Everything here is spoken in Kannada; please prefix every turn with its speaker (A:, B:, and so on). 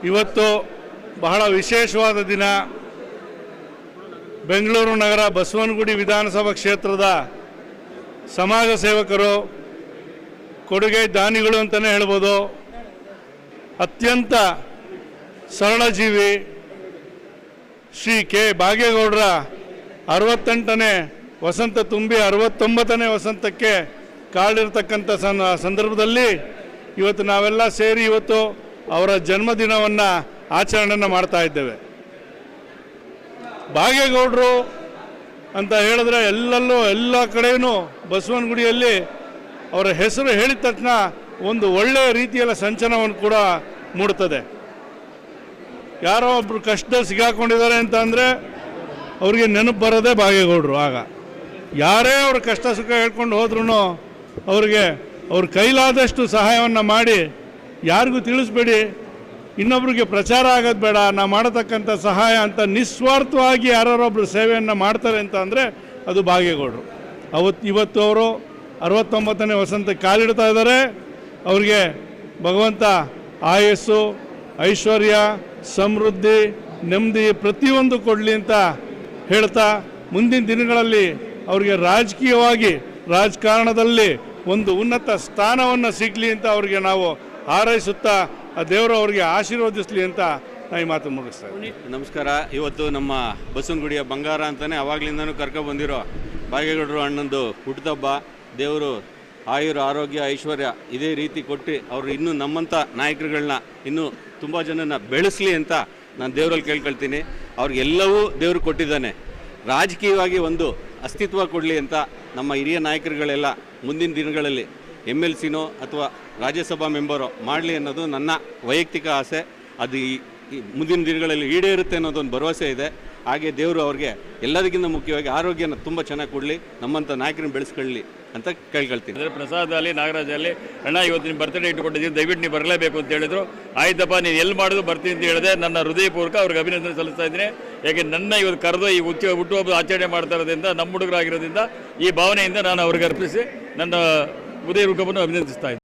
A: ಇವತ್ತು ಬಹಳ ವಿಶೇಷವಾದ ದಿನ. ಬೆಂಗಳೂರು ನಗರ ಬಸವನಗುಡಿ ವಿಧಾನಸಭಾ ಕ್ಷೇತ್ರದ ಸಮಾಜ ಸೇವಕರು, ಕೊಡುಗೆ ದಾನಿಗಳು ಅಂತಲೇ ಹೇಳ್ಬೋದು. ಅತ್ಯಂತ ಸರಳ ಜೀವಿ ಶ್ರೀ ಕೆ ಭಾಗೇಗೌಡರ 68ನೇ ವಸಂತ ತುಂಬಿ 69ನೇ ವಸಂತಕ್ಕೆ ಕಾಲಿರ್ತಕ್ಕಂಥ ಸಂದರ್ಭದಲ್ಲಿ ಇವತ್ತು ನಾವೆಲ್ಲ ಸೇರಿ ಇವತ್ತು ಅವರ ಜನ್ಮದಿನವನ್ನು ಆಚರಣೆಯನ್ನು ಮಾಡ್ತಾ ಇದ್ದೇವೆ. ಭಾಗೇಗೌಡರು ಅಂತ ಹೇಳಿದ್ರೆ ಎಲ್ಲೆಲ್ಲೂ ಎಲ್ಲ ಕಡೆಯೂ ಬಸವನಗುಡಿಯಲ್ಲಿ ಅವರ ಹೆಸರು ಹೇಳಿದ ತಕ್ಷಣ ಒಂದು ಒಳ್ಳೆಯ ರೀತಿಯ ಸಂಚಲನವನ್ನು ಕೂಡ ಮೂಡುತ್ತದೆ. ಯಾರೋ ಒಬ್ಬರು ಕಷ್ಟದಲ್ಲಿ ಸಿಗಾಕೊಂಡಿದ್ದಾರೆ ಅಂತ ಅಂದರೆ ಅವ್ರಿಗೆ ನೆನಪು ಬರೋದೇ ಭಾಗೇಗೌಡರು. ಆಗ ಯಾರೇ ಅವ್ರ ಕಷ್ಟ ಸುಖ ಹೇಳ್ಕೊಂಡು ಹೋದ್ರೂ ಅವ್ರಿಗೆ ಅವ್ರ ಕೈಲಾದಷ್ಟು ಸಹಾಯವನ್ನು ಮಾಡಿ, ಯಾರಿಗೂ ತಿಳಿಸ್ಬೇಡಿ, ಇನ್ನೊಬ್ರಿಗೆ ಪ್ರಚಾರ ಆಗೋದು ಬೇಡ, ನಾ ಮಾಡತಕ್ಕಂಥ ಸಹಾಯ ಅಂತ ನಿಸ್ವಾರ್ಥವಾಗಿ ಯಾರೊಬ್ಬರು ಸೇವೆಯನ್ನು ಮಾಡ್ತಾರೆ ಅಂತ ಅಂದರೆ ಅದು ಭಾಗೇಗೌಡರು. ಇವತ್ತು ಅವರು 69ನೇ ವಸಂತಕ್ಕೆ ಕಾಲಿಡ್ತಾ ಇದ್ದಾರೆ. ಅವ್ರಿಗೆ ಭಗವಂತ ಆಯಸ್ಸು, ಐಶ್ವರ್ಯ, ಸಮೃದ್ಧಿ, ನೆಮ್ಮದಿ ಪ್ರತಿಯೊಂದು ಕೊಡಲಿ ಅಂತ ಹೇಳ್ತಾ, ಮುಂದಿನ ದಿನಗಳಲ್ಲಿ ಅವರಿಗೆ ರಾಜಕೀಯವಾಗಿ ರಾಜಕಾರಣದಲ್ಲಿ ಒಂದು ಉನ್ನತ ಸ್ಥಾನವನ್ನು ಸಿಗಲಿ ಅಂತ ಅವರಿಗೆ ನಾವು ಹಾರೈಸುತ್ತಾ ಆ ದೇವರು ಅವರಿಗೆ ಆಶೀರ್ವದಿಸಲಿ ಅಂತ ನಾನು ಈ ಮಾತು ಮುಗಿಸ್ತಾ ಇದ್ದೀನಿ.
B: ನಮಸ್ಕಾರ. ಇವತ್ತು ನಮ್ಮ ಬಸವನಗುಡಿಯ ಬಂಗಾರ ಅಂತಲೇ ಅವಾಗಲಿಂದನೂ ಕರ್ಕೊಬಂದಿರೋ ಭಾಗೇಗೌಡರು ಅಣ್ಣಂದು ಹುಟ್ಟುಹಬ್ಬ. ದೇವರು ಆಯುರ, ಆರೋಗ್ಯ, ಐಶ್ವರ್ಯ ಇದೇ ರೀತಿ ಕೊಟ್ಟು ಅವರು ಇನ್ನೂ ನಮ್ಮಂಥ ನಾಯಕರುಗಳನ್ನ ಇನ್ನೂ ತುಂಬ ಜನನ ಬೆಳೆಸಲಿ ಅಂತ ನಾನು ದೇವರಲ್ಲಿ ಕೇಳ್ಕೊಳ್ತೀನಿ. ಅವ್ರಿಗೆಲ್ಲವೂ ದೇವರು ಕೊಟ್ಟಿದ್ದಾನೆ. ರಾಜಕೀಯವಾಗಿ ಒಂದು ಅಸ್ತಿತ್ವ ಕೊಡಲಿ ಅಂತ ನಮ್ಮ ಹಿರಿಯ ನಾಯಕರುಗಳೆಲ್ಲ ಮುಂದಿನ ದಿನಗಳಲ್ಲಿ MLCನೋ ಅಥವಾ ರಾಜ್ಯಸಭಾ ಮೆಂಬರೋ ಮಾಡಲಿ ಅನ್ನೋದು ನನ್ನ ವೈಯಕ್ತಿಕ ಆಸೆ. ಅದು ಈ ಮುಂದಿನ ದಿನಗಳಲ್ಲಿ ಈಡೇರುತ್ತೆ ಅನ್ನೋದೊಂದು ಭರವಸೆ ಇದೆ. ಹಾಗೆ ದೇವರು ಅವ್ರಿಗೆ ಎಲ್ಲದಕ್ಕಿಂತ ಮುಖ್ಯವಾಗಿ ಆರೋಗ್ಯನ ತುಂಬ ಚೆನ್ನಾಗಿ ಕೊಡಲಿ, ನಮ್ಮಂಥ ನಾಯಕರನ್ನ ಬೆಳೆಸ್ಕೊಳ್ಳಿ ಅಂತ ಕೇಳ್ಕೊಳ್ತೀನಿ.
C: ಅಂದರೆ ಪ್ರಸಾದ್ ಅಲ್ಲಿ, ನಾಗರಾಜ್ ಅಲ್ಲಿ, ಅಣ್ಣ ಇವತ್ತು ನೀನು ಬರ್ತಡೇ ಇಟ್ಕೊಂಡಿದ್ದೀನಿ, ದಯವಿಟ್ಟು ನೀವು ಬರಲೇಬೇಕು ಅಂತ ಹೇಳಿದ್ರು. ಆಯ್ತಪ್ಪ, ನೀನು ಎಲ್ಲಿ ಮಾಡೋದು ಬರ್ತೀನಿ ಅಂತ ಹೇಳಿದೆ. ನನ್ನ ಹೃದಯಪೂರ್ವಕ ಅವ್ರಿಗೆ ಅಭಿನಂದನೆ ಸಲ್ಲಿಸ್ತಾ ಇದ್ದೀನಿ. ಯಾಕೆ ನನ್ನ ಇವತ್ತು ಕರೆದು ಈ ಹುಟ್ಟುಹಬ್ಬ ಆಚರಣೆ ಮಾಡ್ತಾ ಇರೋದ್ರಿಂದ, ನಮ್ಮ ಹುಡುಗರಾಗಿರೋದ್ರಿಂದ ಈ ಭಾವನೆಯಿಂದ ನಾನು ಅವ್ರಿಗೆ ಅರ್ಪಿಸಿ ನನ್ನ ಹೃದಯಪೂರ್ವಕವನ್ನು ಅಭಿನಂದಿಸ್ತಾ ಇದ್ದೀನಿ.